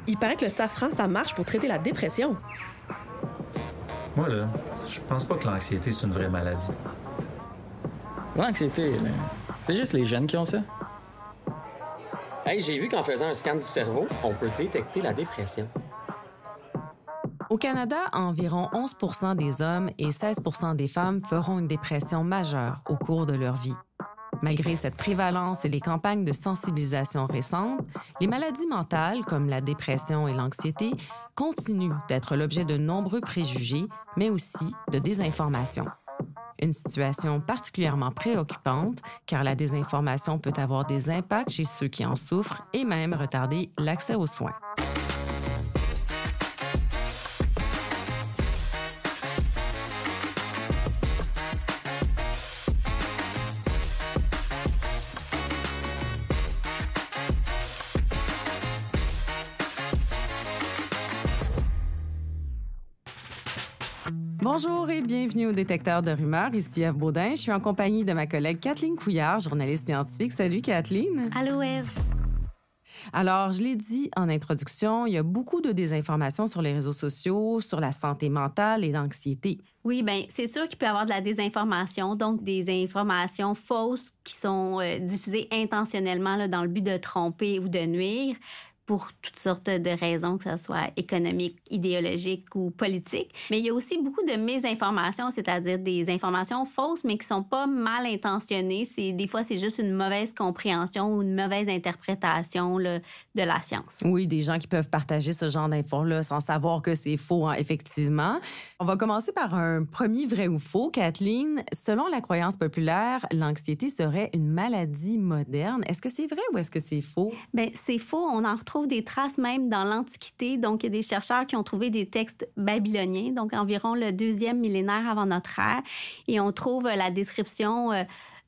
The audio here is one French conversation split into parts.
Il paraît que le safran, ça marche pour traiter la dépression. Moi, là, je pense pas que l'anxiété, c'est une vraie maladie. L'anxiété, là, c'est juste les jeunes qui ont ça. Hey, j'ai vu qu'en faisant un scan du cerveau, on peut détecter la dépression. Au Canada, environ 11 % des hommes et 16 % des femmes feront une dépression majeure au cours de leur vie. Malgré cette prévalence et les campagnes de sensibilisation récentes, les maladies mentales, comme la dépression et l'anxiété, continuent d'être l'objet de nombreux préjugés, mais aussi de désinformation. Une situation particulièrement préoccupante, car la désinformation peut avoir des impacts chez ceux qui en souffrent et même retarder l'accès aux soins. Bonjour et bienvenue au Détecteur de rumeurs. Ici Ève Baudin. Je suis en compagnie de ma collègue Kathleen Couillard, journaliste scientifique. Salut Kathleen. Allô Ève. Alors, je l'ai dit en introduction, il y a beaucoup de désinformation sur les réseaux sociaux, sur la santé mentale et l'anxiété. Oui, bien, c'est sûr qu'il peut y avoir de la désinformation, donc des informations fausses qui sont diffusées intentionnellement là, dans le but de tromper ou de nuire, pour toutes sortes de raisons, que ce soit économique, idéologique ou politique. Mais il y a aussi beaucoup de mésinformations, c'est-à-dire des informations fausses, mais qui sont pas mal intentionnées. Des fois, c'est juste une mauvaise compréhension ou une mauvaise interprétation là, de la science. Oui, des gens qui peuvent partager ce genre d'infos-là sans savoir que c'est faux, hein, effectivement. On va commencer par un premier vrai ou faux. Kathleen, selon la croyance populaire, l'anxiété serait une maladie moderne. Est-ce que c'est vrai ou est-ce que c'est faux? Bien, c'est faux. On en retrouve des traces même dans l'Antiquité. Donc, il y a des chercheurs qui ont trouvé des textes babyloniens, donc environ le 2e millénaire avant notre ère. Et on trouve la description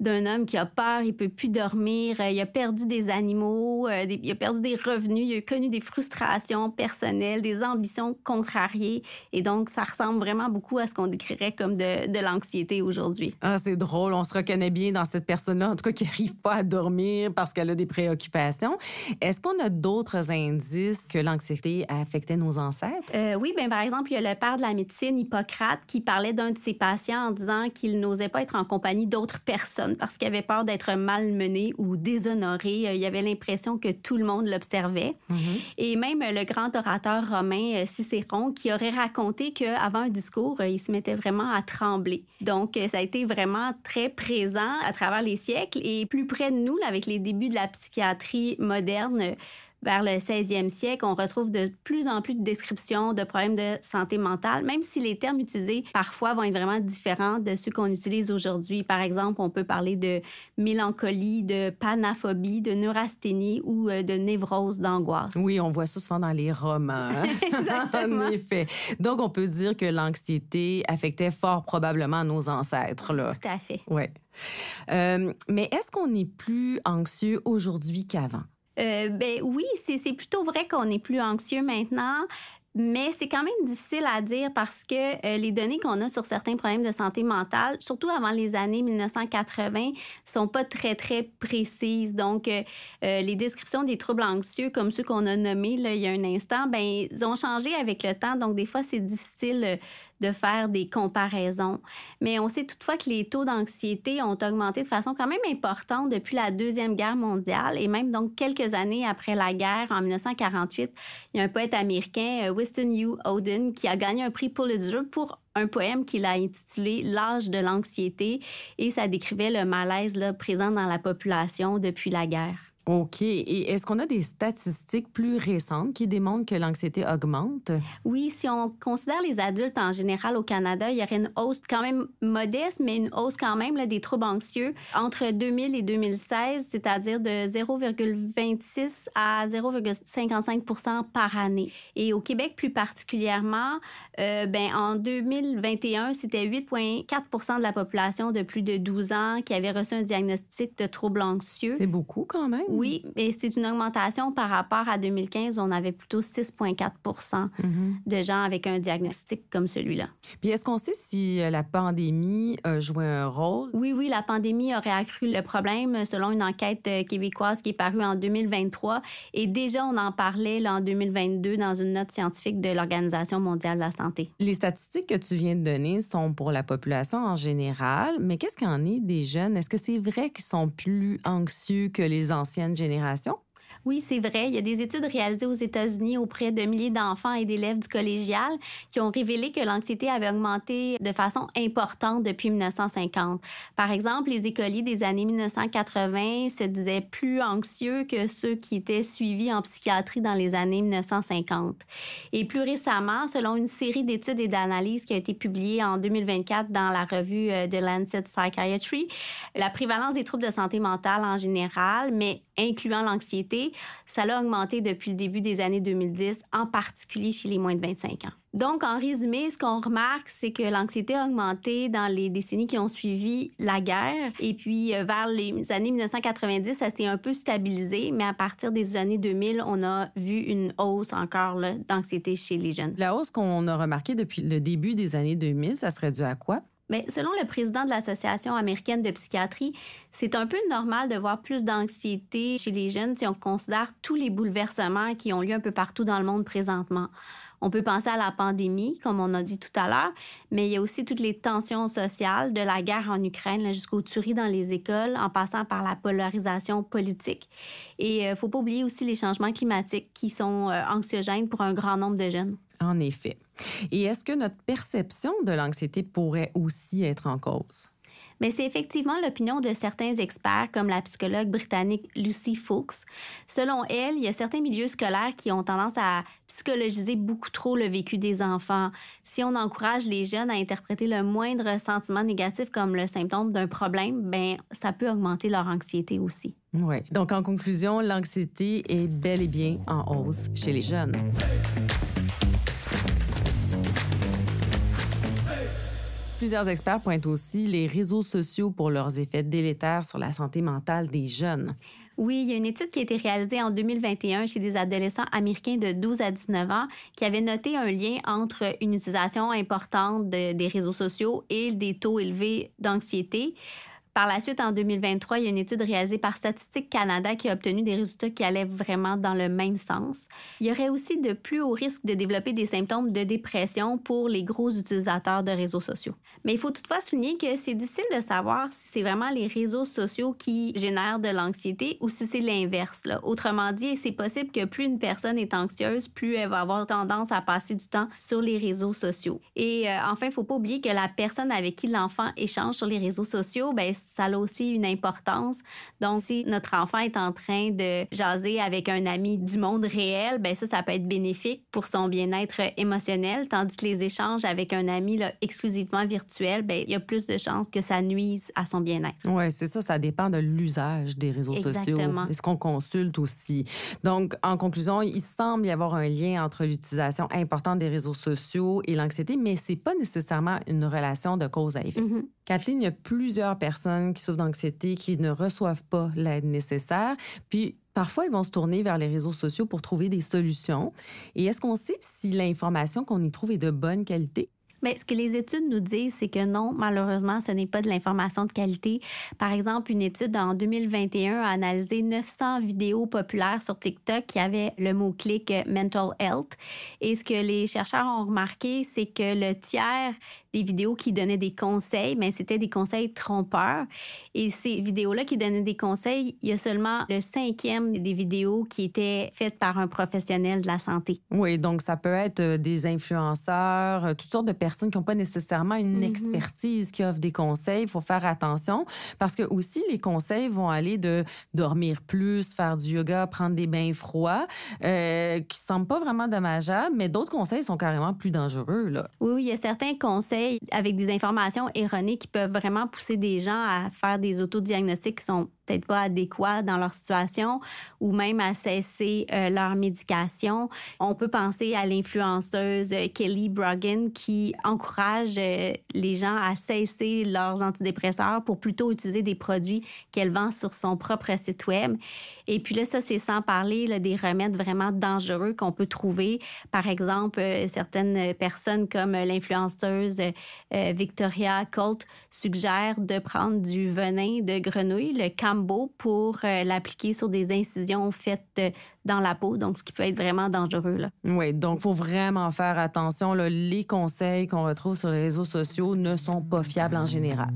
d'un homme qui a peur, il peut plus dormir, il a perdu des animaux, il a perdu des revenus, il a connu des frustrations personnelles, des ambitions contrariées. Et donc, ça ressemble vraiment beaucoup à ce qu'on décrirait comme de l'anxiété aujourd'hui. Ah, c'est drôle. On se reconnaît bien dans cette personne-là, en tout cas, qui n'arrive pas à dormir parce qu'elle a des préoccupations. Est-ce qu'on a d'autres indices que l'anxiété affectait nos ancêtres? Oui, bien, par exemple, il y a le père de la médecine, Hippocrate, qui parlait d'un de ses patients en disant qu'il n'osait pas être en compagnie d'autres personnes parce qu'il avait peur d'être malmené ou déshonoré. Il avait l'impression que tout le monde l'observait. Mm-hmm. Et même le grand orateur romain Cicéron qui aurait raconté qu'avant un discours, il se mettait vraiment à trembler. Donc, ça a été vraiment très présent à travers les siècles et plus près de nous, là, avec les débuts de la psychiatrie moderne, vers le 16e siècle, on retrouve de plus en plus de descriptions de problèmes de santé mentale, même si les termes utilisés parfois vont être vraiment différents de ceux qu'on utilise aujourd'hui. Par exemple, on peut parler de mélancolie, de panaphobie, de neurasthénie ou de névrose, d'angoisse. Oui, on voit ça souvent dans les romans. Hein? Exactement. En effet. Donc, on peut dire que l'anxiété affectait fort probablement nos ancêtres. Là. Tout à fait. Oui. Mais est-ce qu'on est plus anxieux aujourd'hui qu'avant? Ben oui, c'est plutôt vrai qu'on est plus anxieux maintenant. Mais c'est quand même difficile à dire parce que les données qu'on a sur certains problèmes de santé mentale, surtout avant les années 1980, sont pas très, très précises. Donc, les descriptions des troubles anxieux, comme ceux qu'on a nommés là, il y a un instant, ben ils ont changé avec le temps. Donc, des fois, c'est difficile de faire des comparaisons. Mais on sait toutefois que les taux d'anxiété ont augmenté de façon quand même importante depuis la Deuxième Guerre mondiale et même donc quelques années après la guerre, en 1948, il y a un poète américain, Winston U. Oden, qui a gagné un prix Pulitzer pour un poème qu'il a intitulé « L'âge de l'anxiété » et ça décrivait le malaise là, présent dans la population depuis la guerre. OK. Et est-ce qu'on a des statistiques plus récentes qui démontrent que l'anxiété augmente? Oui, si on considère les adultes en général au Canada, il y aurait une hausse quand même modeste, mais une hausse quand même là, des troubles anxieux entre 2000 et 2016, c'est-à-dire de 0,26 à 0,55 % par année. Et au Québec plus particulièrement, en 2021, c'était 8,4 % de la population de plus de 12 ans qui avait reçu un diagnostic de troubles anxieux. C'est beaucoup quand même. Oui, mais c'est une augmentation par rapport à 2015. On avait plutôt 6,4 de gens avec un diagnostic comme celui-là. Puis est-ce qu'on sait si la pandémie a joué un rôle? Oui, la pandémie aurait accru le problème selon une enquête québécoise qui est parue en 2023. Et déjà, on en parlait là, en 2022 dans une note scientifique de l'Organisation mondiale de la santé. Les statistiques que tu viens de donner sont pour la population en général, mais qu'est-ce qu'il en est des jeunes? Est-ce que c'est vrai qu'ils sont plus anxieux que les anciennes générations? Oui, c'est vrai. Il y a des études réalisées aux États-Unis auprès de milliers d'enfants et d'élèves du collégial qui ont révélé que l'anxiété avait augmenté de façon importante depuis 1950. Par exemple, les écoliers des années 1980 se disaient plus anxieux que ceux qui étaient suivis en psychiatrie dans les années 1950. Et plus récemment, selon une série d'études et d'analyses qui a été publiée en 2024 dans la revue The Lancet Psychiatry, la prévalence des troubles de santé mentale en général, mais incluant l'anxiété, ça a augmenté depuis le début des années 2010, en particulier chez les moins de 25 ans. Donc, en résumé, ce qu'on remarque, c'est que l'anxiété a augmenté dans les décennies qui ont suivi la guerre. Et puis, vers les années 1990, ça s'est un peu stabilisé. Mais à partir des années 2000, on a vu une hausse encore là, d'anxiété chez les jeunes. La hausse qu'on a remarquée depuis le début des années 2000, ça serait dû à quoi? Bien, selon le président de l'Association américaine de psychiatrie, c'est un peu normal de voir plus d'anxiété chez les jeunes si on considère tous les bouleversements qui ont lieu un peu partout dans le monde présentement. On peut penser à la pandémie, comme on a dit tout à l'heure, mais il y a aussi toutes les tensions sociales, de la guerre en Ukraine là, jusqu'aux tueries dans les écoles, en passant par la polarisation politique. Et il ne faut pas oublier aussi les changements climatiques qui sont anxiogènes pour un grand nombre de jeunes. En effet. Et est-ce que notre perception de l'anxiété pourrait aussi être en cause? Mais c'est effectivement l'opinion de certains experts, comme la psychologue britannique Lucy Fox. Selon elle, il y a certains milieux scolaires qui ont tendance à psychologiser beaucoup trop le vécu des enfants. Si on encourage les jeunes à interpréter le moindre sentiment négatif comme le symptôme d'un problème, ben ça peut augmenter leur anxiété aussi. Oui. Donc, en conclusion, l'anxiété est bel et bien en hausse chez les jeunes. Plusieurs experts pointent aussi les réseaux sociaux pour leurs effets délétères sur la santé mentale des jeunes. Oui, il y a une étude qui a été réalisée en 2021 chez des adolescents américains de 12 à 19 ans qui avait noté un lien entre une utilisation importante des réseaux sociaux et des taux élevés d'anxiété. Par la suite, en 2023, il y a une étude réalisée par Statistique Canada qui a obtenu des résultats qui allaient vraiment dans le même sens. Il y aurait aussi de plus hauts risques de développer des symptômes de dépression pour les gros utilisateurs de réseaux sociaux. Mais il faut toutefois souligner que c'est difficile de savoir si c'est vraiment les réseaux sociaux qui génèrent de l'anxiété ou si c'est l'inverse, là. Autrement dit, c'est possible que plus une personne est anxieuse, plus elle va avoir tendance à passer du temps sur les réseaux sociaux. Et enfin, il ne faut pas oublier que la personne avec qui l'enfant échange sur les réseaux sociaux, bien, ça a aussi une importance. Donc, si notre enfant est en train de jaser avec un ami du monde réel, bien ça peut être bénéfique pour son bien-être émotionnel, tandis que les échanges avec un ami là, exclusivement virtuel, bien, il y a plus de chances que ça nuise à son bien-être. Oui, c'est ça. Ça dépend de l'usage des réseaux sociaux. Et ce qu'on consulte aussi. Donc, en conclusion, il semble y avoir un lien entre l'utilisation importante des réseaux sociaux et l'anxiété, mais c'est pas nécessairement une relation de cause à effet. Mm-hmm. Kathleen, il y a plusieurs personnes qui souffrent d'anxiété qui ne reçoivent pas l'aide nécessaire. Puis, parfois, ils vont se tourner vers les réseaux sociaux pour trouver des solutions. Et est-ce qu'on sait si l'information qu'on y trouve est de bonne qualité? Bien, ce que les études nous disent, c'est que non, malheureusement, ce n'est pas de l'information de qualité. Par exemple, une étude en 2021 a analysé 900 vidéos populaires sur TikTok qui avaient le mot-clic « mental health ». Et ce que les chercheurs ont remarqué, c'est que le tiers des vidéos qui donnaient des conseils, mais c'était des conseils trompeurs. Et ces vidéos-là qui donnaient des conseils, il y a seulement le 5e des vidéos qui étaient faites par un professionnel de la santé. Oui, donc ça peut être des influenceurs, toutes sortes de personnes qui n'ont pas nécessairement une expertise qui offrent des conseils. Il faut faire attention parce que aussi les conseils vont aller de dormir plus, faire du yoga, prendre des bains froids, qui ne semblent pas vraiment dommageables, mais d'autres conseils sont carrément plus dangereux, là. Oui, il y a certains conseils avec des informations erronées qui peuvent vraiment pousser des gens à faire des autodiagnostics qui sont peut-être pas adéquat dans leur situation ou même à cesser leur médication. On peut penser à l'influenceuse Kelly Brogan qui encourage les gens à cesser leurs antidépresseurs pour plutôt utiliser des produits qu'elle vend sur son propre site web. Et puis là, ça, c'est sans parler là, des remèdes vraiment dangereux qu'on peut trouver. Par exemple, certaines personnes comme l'influenceuse Victoria Colt suggèrent de prendre du venin de grenouille, le Cambo, pour l'appliquer sur des incisions faites dans la peau, donc ce qui peut être vraiment dangereux, là. Oui, donc il faut vraiment faire attention. Là. Les conseils qu'on retrouve sur les réseaux sociaux ne sont pas fiables en général.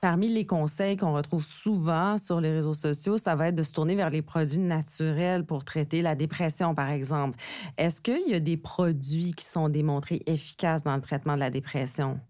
Parmi les conseils qu'on retrouve souvent sur les réseaux sociaux, ça va être de se tourner vers les produits naturels pour traiter la dépression, par exemple. Est-ce qu'il y a des produits qui sont démontrés efficaces dans le traitement de la dépression?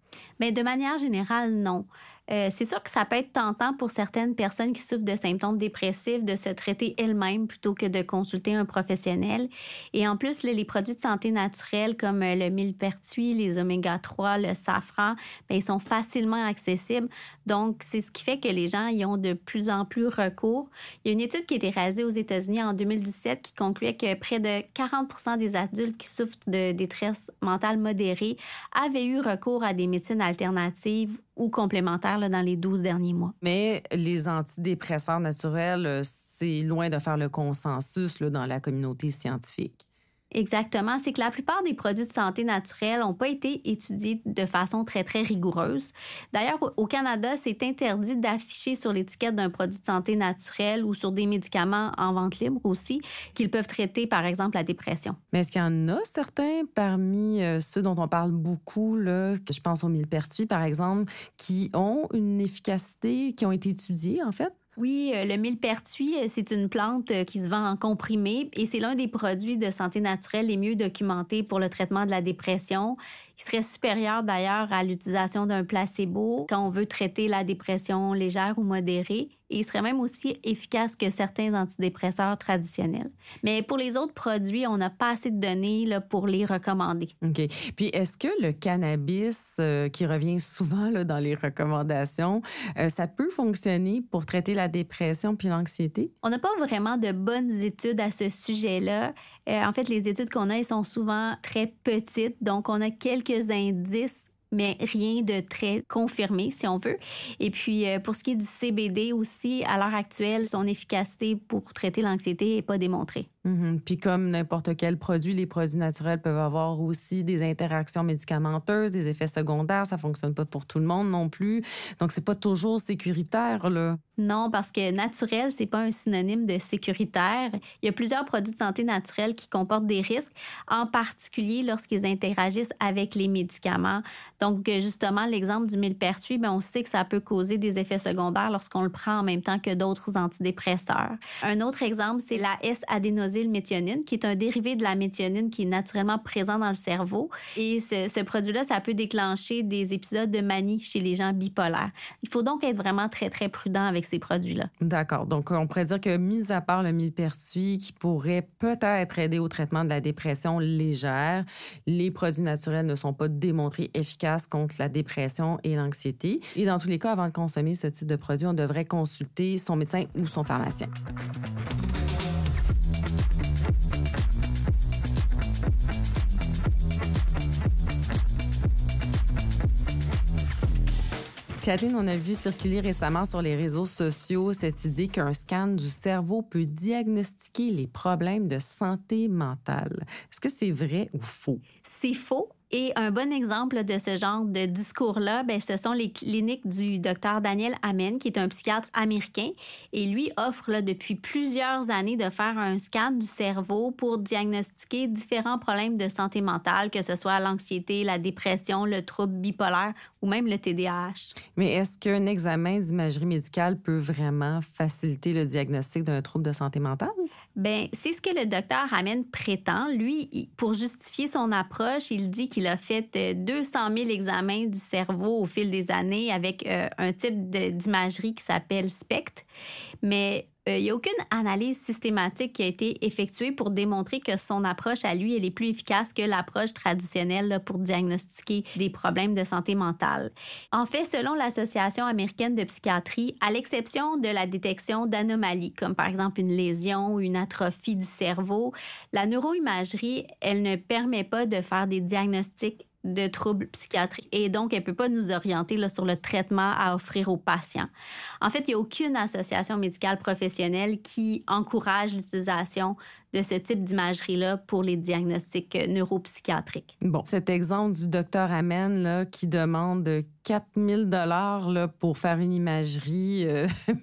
Bien, de manière générale, non. C'est sûr que ça peut être tentant pour certaines personnes qui souffrent de symptômes dépressifs de se traiter elles-mêmes plutôt que de consulter un professionnel. Et en plus, les produits de santé naturels comme le millepertuis, les oméga-3, le safran, bien, ils sont facilement accessibles. Donc, c'est ce qui fait que les gens y ont de plus en plus recours. Il y a une étude qui a été réalisée aux États-Unis en 2017 qui concluait que près de 40% des adultes qui souffrent de détresse mentale modérée avaient eu recours à des médecines alternatives ou complémentaires là, dans les 12 derniers mois. Mais les antidépresseurs naturels, c'est loin de faire le consensus là, dans la communauté scientifique. Exactement. C'est que la plupart des produits de santé naturels n'ont pas été étudiés de façon très, très rigoureuse. D'ailleurs, au Canada, c'est interdit d'afficher sur l'étiquette d'un produit de santé naturel ou sur des médicaments en vente libre aussi qu'ils peuvent traiter, par exemple, la dépression. Mais est-ce qu'il y en a certains parmi ceux dont on parle beaucoup, là, que je pense au millepertuis, par exemple, qui ont une efficacité, qui ont été étudiés, en fait? Oui, le millepertuis, c'est une plante qui se vend en comprimé et c'est l'un des produits de santé naturelle les mieux documentés pour le traitement de la dépression. Il serait supérieur d'ailleurs à l'utilisation d'un placebo quand on veut traiter la dépression légère ou modérée. Et il serait même aussi efficace que certains antidépresseurs traditionnels. Mais pour les autres produits, on n'a pas assez de données là, pour les recommander. OK. Puis est-ce que le cannabis, qui revient souvent là, dans les recommandations, ça peut fonctionner pour traiter la dépression puis l'anxiété? On n'a pas vraiment de bonnes études à ce sujet-là. En fait, les études qu'on a, elles sont souvent très petites. Donc, on a quelques indices mais rien de très confirmé, si on veut. Et puis, pour ce qui est du CBD aussi, à l'heure actuelle, son efficacité pour traiter l'anxiété n'est pas démontrée. Puis comme n'importe quel produit, les produits naturels peuvent avoir aussi des interactions médicamenteuses, des effets secondaires. Ça fonctionne pas pour tout le monde non plus. Donc, c'est pas toujours sécuritaire, là. Non, parce que naturel, c'est pas un synonyme de sécuritaire. Il y a plusieurs produits de santé naturels qui comportent des risques, en particulier lorsqu'ils interagissent avec les médicaments. Donc, justement, l'exemple du millepertuis, bien, on sait que ça peut causer des effets secondaires lorsqu'on le prend en même temps que d'autres antidépresseurs. Un autre exemple, c'est la S-adénosylméthionine, qui est un dérivé de la méthionine qui est naturellement présent dans le cerveau. Et ce produit-là, ça peut déclencher des épisodes de manie chez les gens bipolaires. Il faut donc être vraiment très, très prudent avec ces produits-là. D'accord. Donc, on pourrait dire que, mis à part le millepertuis qui pourrait peut-être aider au traitement de la dépression légère, les produits naturels ne sont pas démontrés efficaces contre la dépression et l'anxiété. Et dans tous les cas, avant de consommer ce type de produit, on devrait consulter son médecin ou son pharmacien. Kathleen, on a vu circuler récemment sur les réseaux sociaux cette idée qu'un scan du cerveau peut diagnostiquer les problèmes de santé mentale. Est-ce que c'est vrai ou faux? C'est faux. Et un bon exemple de ce genre de discours-là, bien, ce sont les cliniques du Dr Daniel Amen, qui est un psychiatre américain. Et lui offre là, depuis plusieurs années de faire un scan du cerveau pour diagnostiquer différents problèmes de santé mentale, que ce soit l'anxiété, la dépression, le trouble bipolaire ou même le TDAH. Mais est-ce qu'un examen d'imagerie médicale peut vraiment faciliter le diagnostic d'un trouble de santé mentale? Bien, c'est ce que le docteur Amen prétend. Lui, pour justifier son approche, il dit qu'il a fait 200 000 examens du cerveau au fil des années avec un type d'imagerie qui s'appelle SPECT. Mais Il n'y a aucune analyse systématique qui a été effectuée pour démontrer que son approche à lui, elle est plus efficace que l'approche traditionnelle là, pour diagnostiquer des problèmes de santé mentale. En fait, selon l'Association américaine de psychiatrie, à l'exception de la détection d'anomalies, comme par exemple une lésion ou une atrophie du cerveau, la neuroimagerie, elle ne permet pas de faire des diagnostics de troubles psychiatriques et donc elle ne peut pas nous orienter là, sur le traitement à offrir aux patients. En fait, il n'y a aucune association médicale professionnelle qui encourage l'utilisation de ce type d'imagerie-là pour les diagnostics neuropsychiatriques. Bon, cet exemple du docteur Amen là, qui demande 4 000 $ pour faire une imagerie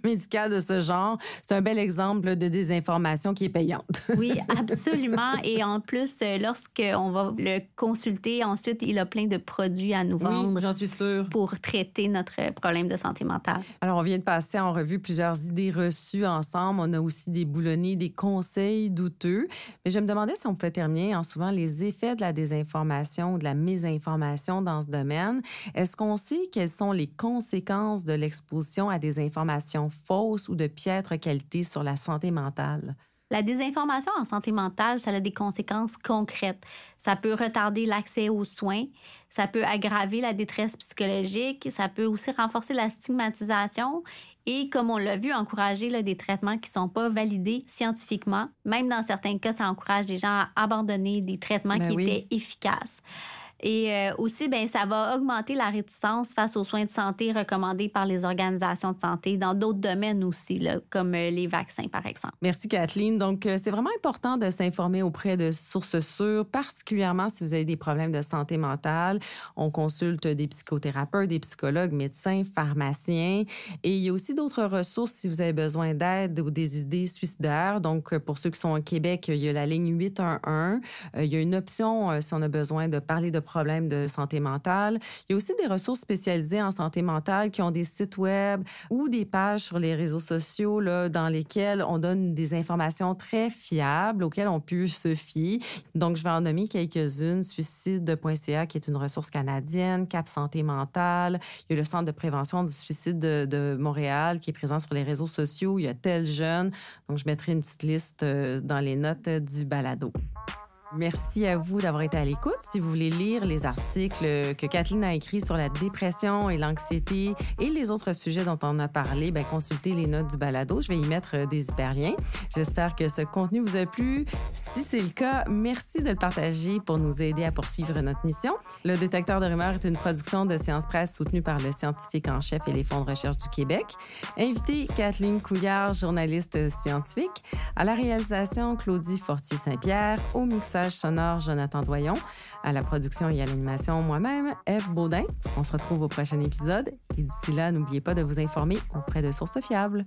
médicale de ce genre, c'est un bel exemple de désinformation qui est payante. Oui, absolument. Et en plus, lorsqu'on va le consulter, ensuite, il a plein de produits à nous vendre. Oui, j'en suis sûre. Pour traiter notre problème de santé mentale. Alors, on vient de passer en revue plusieurs idées reçues ensemble. On a aussi déboulonné des conseils douteux. Mais je me demandais si on pouvait terminer en souvent les effets de la désinformation ou de la mésinformation dans ce domaine. Est-ce qu'on sait quelles sont les conséquences de l'exposition à des informations fausses ou de piètre qualité sur la santé mentale? La désinformation en santé mentale, ça a des conséquences concrètes. Ça peut retarder l'accès aux soins, ça peut aggraver la détresse psychologique, ça peut aussi renforcer la stigmatisation et, comme on l'a vu, encourager là, des traitements qui ne sont pas validés scientifiquement. Même dans certains cas, ça encourage des gens à abandonner des traitements qui étaient efficaces. Et aussi, ça va augmenter la réticence face aux soins de santé recommandés par les organisations de santé dans d'autres domaines aussi, là, comme les vaccins, par exemple. Merci, Kathleen. Donc, c'est vraiment important de s'informer auprès de sources sûres, particulièrement si vous avez des problèmes de santé mentale. On consulte des psychothérapeutes, des psychologues, médecins, pharmaciens. Et il y a aussi d'autres ressources si vous avez besoin d'aide ou des idées suicidaires. Donc, pour ceux qui sont au Québec, il y a la ligne 811. Il y a une option si on a besoin de parler de problèmes de santé mentale. Il y a aussi des ressources spécialisées en santé mentale qui ont des sites web ou des pages sur les réseaux sociaux là, dans lesquelles on donne des informations très fiables auxquelles on peut se fier. Donc, je vais en nommer quelques-unes. Suicide.ca, qui est une ressource canadienne, Cap Santé mentale. Il y a le Centre de prévention du suicide de Montréal qui est présent sur les réseaux sociaux. Il y a Tel Jeune. Donc, je mettrai une petite liste dans les notes du balado. Merci à vous d'avoir été à l'écoute. Si vous voulez lire les articles que Kathleen a écrits sur la dépression et l'anxiété et les autres sujets dont on a parlé, consultez les notes du balado. Je vais y mettre des hyperliens. J'espère que ce contenu vous a plu. Si c'est le cas, merci de le partager pour nous aider à poursuivre notre mission. Le Détecteur de rumeurs est une production de Science Presse soutenue par le scientifique en chef et les fonds de recherche du Québec. Invité Kathleen Couillard, journaliste scientifique. À la réalisation, Claudie Fortier-Saint-Pierre. Au mixage sonore, Jonathan Doyon. À la production et à l'animation, moi-même, Ève Baudin. On se retrouve au prochain épisode. Et d'ici là, n'oubliez pas de vous informer auprès de sources fiables.